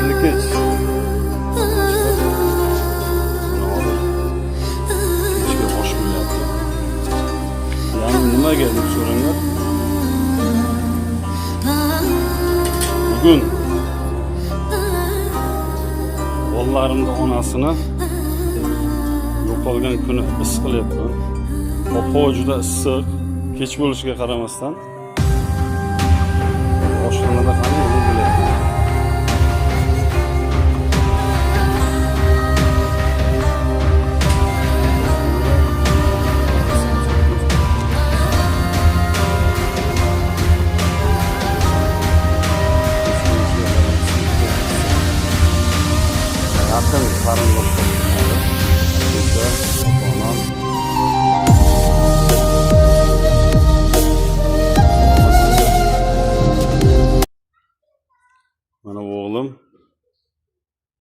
Hayırlı geç. Kechga osh bo'lyapti. Yani nima geldik so'ranglar. Bugun bolalarimni onasini yo'qolgan kuni his qilyapman. Havo juda issiq, kech bo'lishiga qaramasdan oshxonada qani nima bo'lyapti. Yaqin qarindoshlar onam mana o'g'lim